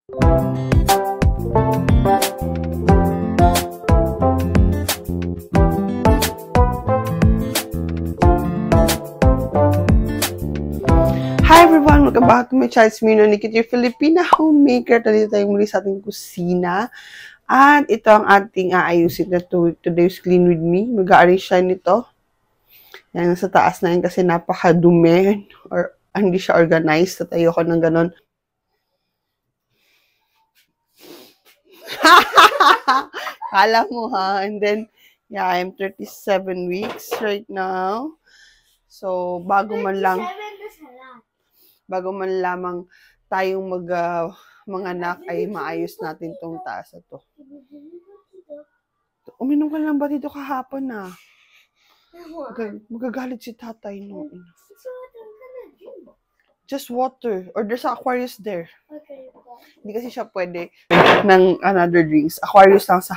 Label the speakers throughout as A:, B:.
A: Hi everyone! Welcome back to my channel. It's me, Nikki, your Filipina homemaker. Dito tayo muli sa ating kusina. At ito ang ating aayusin na today's clean with me. Mag-a-arrange siya nito. Yan, nasa taas na yun kasi napakadumi or hindi siya organized. Tatayo ko ng ganon. Kala mo ha? And then, yeah, I'm 37 weeks right now. So, bago man lamang tayong mga anak ay maayos natin tong taas na to. Uminom ka lang ba dito kahapon na? Magagalit si tatay, no? Just water. Or there's an Aquarius there.
B: Okay.
A: Hindi kasi siya pwede ng another drinks. Aquarius lang sa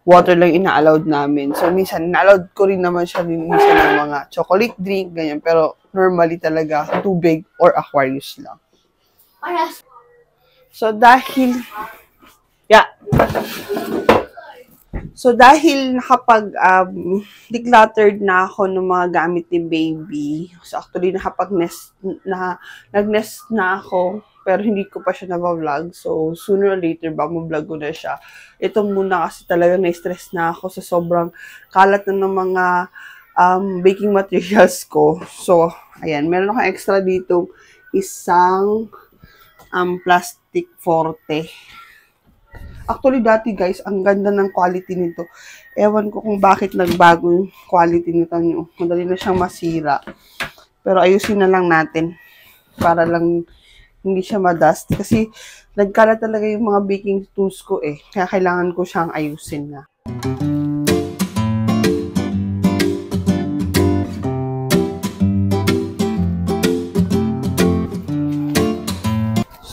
A: water lang ina-allowed namin. So, minsan, ina-allowed ko rin naman siya minsan ng mga chocolate drink, ganyan. Pero, normally talaga, tubig or Aquarius lang. So, dahil nakapag decluttered na ako ng mga gamit ni baby. So, actually, nag-nest na ako. Pero hindi ko pa siya na-vlog. So, sooner or later, ma-vlog ko na siya. Ito muna kasi talaga na-stress na ako sa sobrang kalat na ng mga baking materials ko. So, ayan. Meron akong extra dito isang plastic forte. Actually, dati guys, ang ganda ng quality nito. Ewan ko kung bakit nagbago yung quality nito nyo. Madali na siyang masira. Pero ayusin na lang natin. Para lang hindi siya madust. Kasi nagkalat talaga yung mga baking tools ko eh. Kaya kailangan ko siyang ayusin na.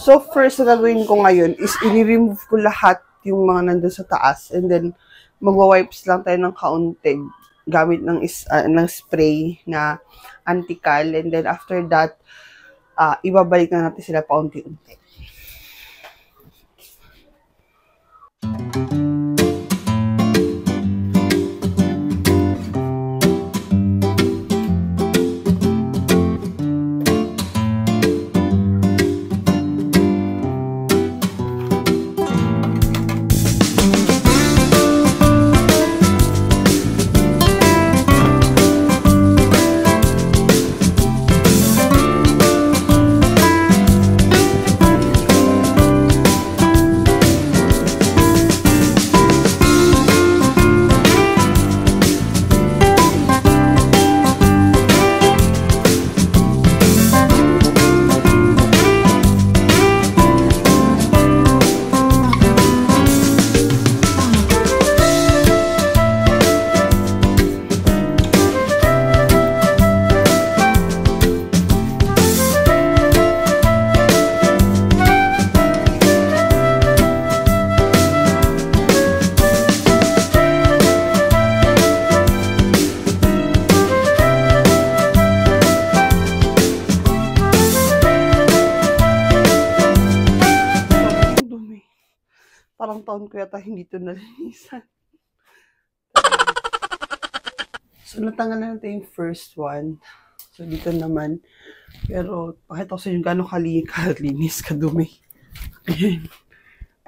A: So, first na gagawin ko ngayon is i-remove ko lahat yung mga nandun sa taas. And then, magwa-wipes lang tayo ng kaunti gamit ng spray na anti-cal. And then, after that, ibabalik na natin sila paunti-unti. Parang taon ko yata hindi ito nalinisan. So, natanggal na natin yung first one. So, dito naman. Pero, pakita ko sa inyo gano'ng kalinis, kadumi. Ayan.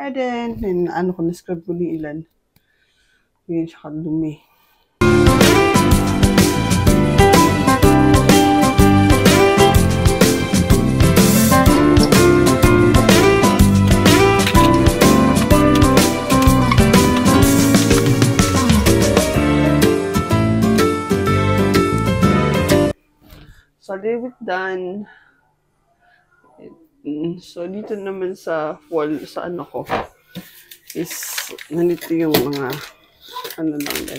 A: And then, ano ko, na-scrub ko ni ilan. Ayan siya kadumi. So, leave it done. So, dito naman sa wall, sa ano ko, is, nandito yung mga, ano lang din.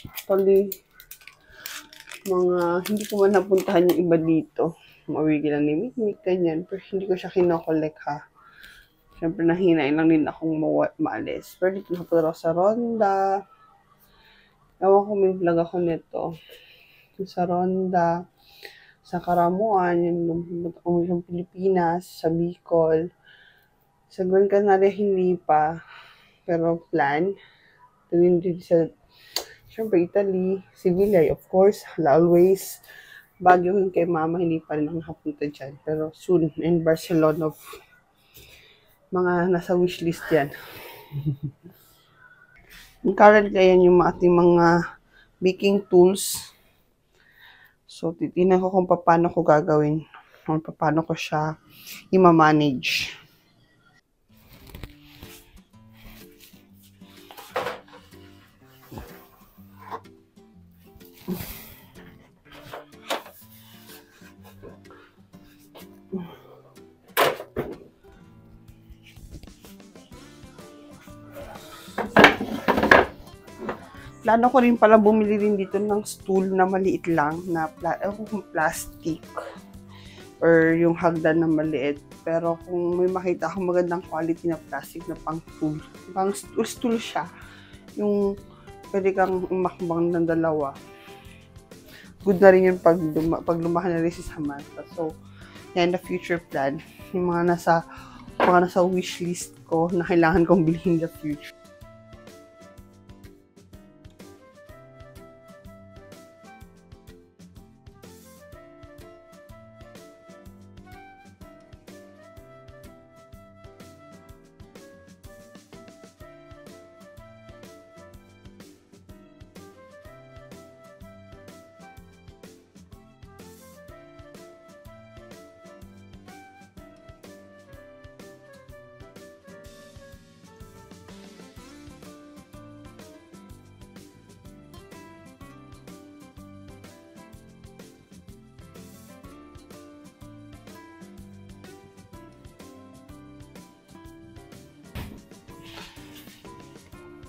A: Actually, mga, hindi ko man napuntahan yung iba dito. Mawigi lang ni Mikmik, ganyan. Pero hindi ko siya kinokolek ha. Siyempre, nahinain lang din akong maalis. Pero dito nakapunta ako sa Ronda. Ewan ko, may vlog ako nito. Sa Ronda. sa Karamuan, yung Pilipinas, sa Bicol. Sa Gran Canaria, hindi pa. Pero plan. Din sa, syempre, Italy, Sevilla, of course, always. Baguio yung kay mama, hindi pa rin ako nakapunta dyan. Pero soon, in Barcelona, mga nasa wishlist yan. Currently, ayan yung ating mga baking tools. So, titignan ko kung paano ko gagawin. Kung paano ko siya i-manage. Plano ko rin pala bumili rin dito ng stool na maliit lang, na plastic. Or yung hagdan na maliit. Pero kung may makita akong magandang quality na plastic na pang stool, pang stool siya, yung pwede kang umakbang ng dalawa. Good na rin yun pag lumaki na rin si Samantha. So, yan the future plan. Yung mga nasa wish list ko na kailangan kong bilhin in the future.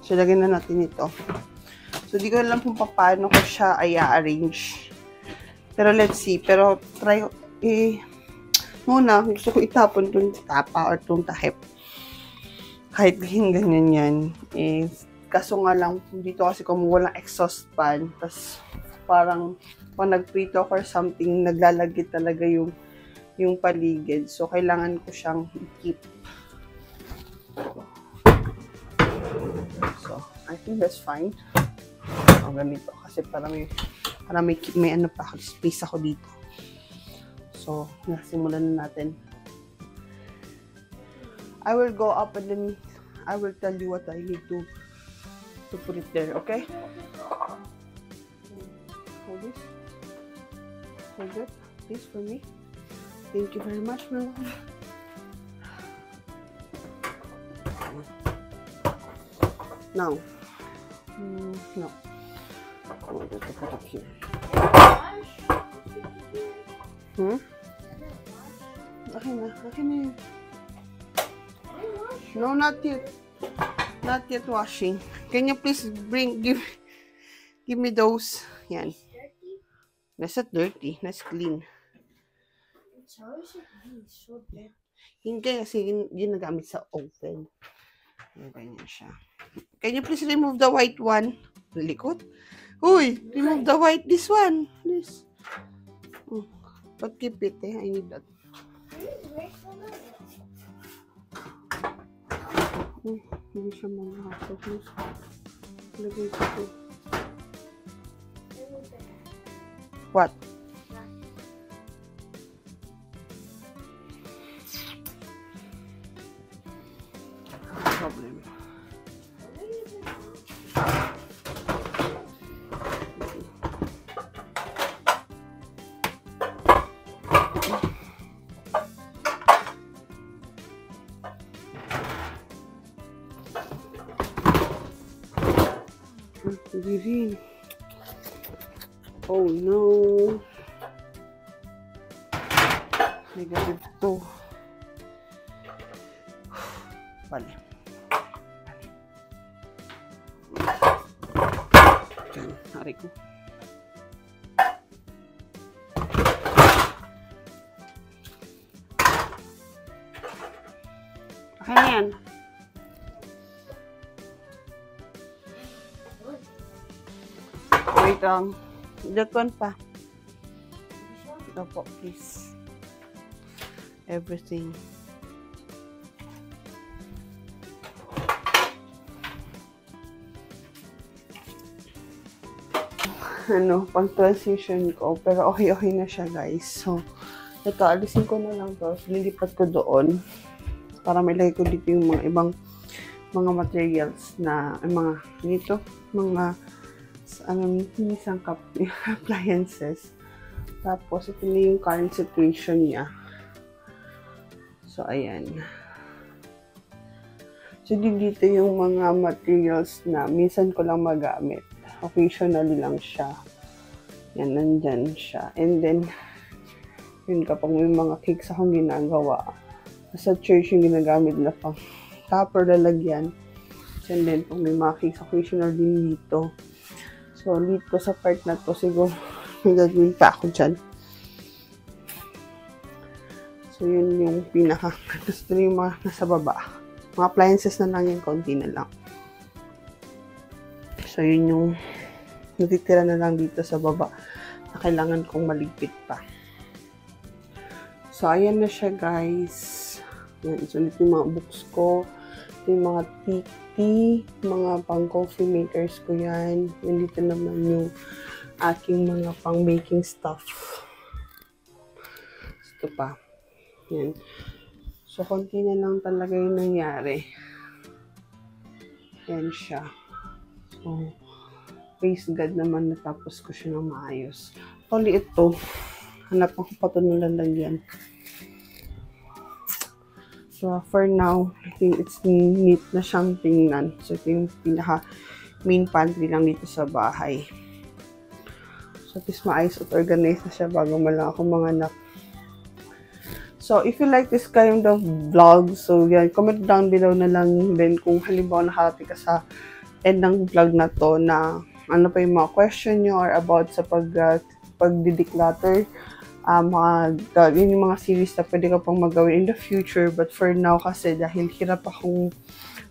A: So, lagyan na natin ito. So, di ko alam kung paano ko siya i-arrange. Pero let's see. Pero try, muna, gusto ko itapon itong tapa or itong tahip. Kahit ganyan yan. Kaso nga lang, dito kasi kung walang exhaust fan, tas parang pag nagprito or something, naglalagit talaga yung paligid. So, kailangan ko siyang i-keep. So, I think that's fine. So, ganito. Kasi para may ano pa ako, space ako dito. So, nasimulan na natin. I will go up and then I will tell you what I need to put it there, okay? Hold this. Hold it, please, for me. Thank you very much, my love. Now, no. I want to put it here. Okay na yun. No, not yet. Not yet washing. Can you please give me those? Yan. That's not dirty. That's clean.
B: How is it so dirty?
A: Hindi kasi ginagamit sa oven. Ganyan siya. Can you please remove the white one? Likot. Uy, remove the white. This one. This. But keep it, I need that. Hindi siya mag-hapot. Lagay ko ito. What? Problem. Hindi. Oh no. Negative 2. Vale. Hari ko. Okay na yan. Wait lang. That one pa. Ito po, please. Everything. Pang transition ko. Pero okay na siya, guys. So, ito, alisin ko na lang to. Lilipat ko doon. Para may lagay ko dito yung mga ibang mga materials na, mga, dito, mga, hindi sangkap, appliances. Tapos, ito na yung current situation niya. So, ayan. So, dito yung mga materials na minsan ko lang magamit. Occasionally lang siya. Yan, nandyan siya. And then, yun kapag may mga cakes akong ginagawa, sa church yung ginagamit na pang tupper lalagyan. And then, kung may mga cakes, occasional din dito. So, dito sa part na to, siguro, may gagawin pa ako dyan. So, yun yung pinaka, gusto yung mga nasa baba. Mga appliances na lang yung konti na lang. So, yun yung natitira na lang dito sa baba na kailangan kong maligpit pa. So, ayan na siya, guys. Yan. So, ito yung mga books ko. Ito yung mga tea, mga pang coffee makers ko yan. And dito naman yung aking mga pang baking stuff. Ito pa. Yan. So, konti na lang talaga yung nangyari. Yan siya. So, praise God naman natapos ko siya ng maayos. Actually, ito. Hanap ako pa ito ng lalagyan. So, for now, I think it's neat na siyang tingnan. So, ito yung pinaka main pantry lang dito sa bahay. So, at least maayos at organized na siya bago malang ako mga anak. So, if you like this kind of vlog, so yan, comment down below na lang din kung halimbawa nakarating ka sa end ng vlog na to na ano pa yung mga question nyo or about sa pag-declutter. Yun yung mga series na pwede ka pang magawin in the future. But for now kasi dahil hirap akong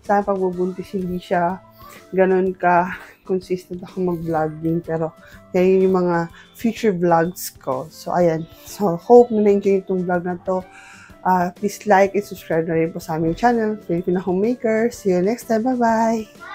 A: sa pagbubuntis, hindi siya ganun ka consistent ako mag-vlogging. Pero yan yung mga future vlogs ko. So, ayan. So, hope na na-enjoy itong vlog na to. Please like and subscribe na rin po sa aming channel, Filipino Homemaker. See you next time. Bye-bye!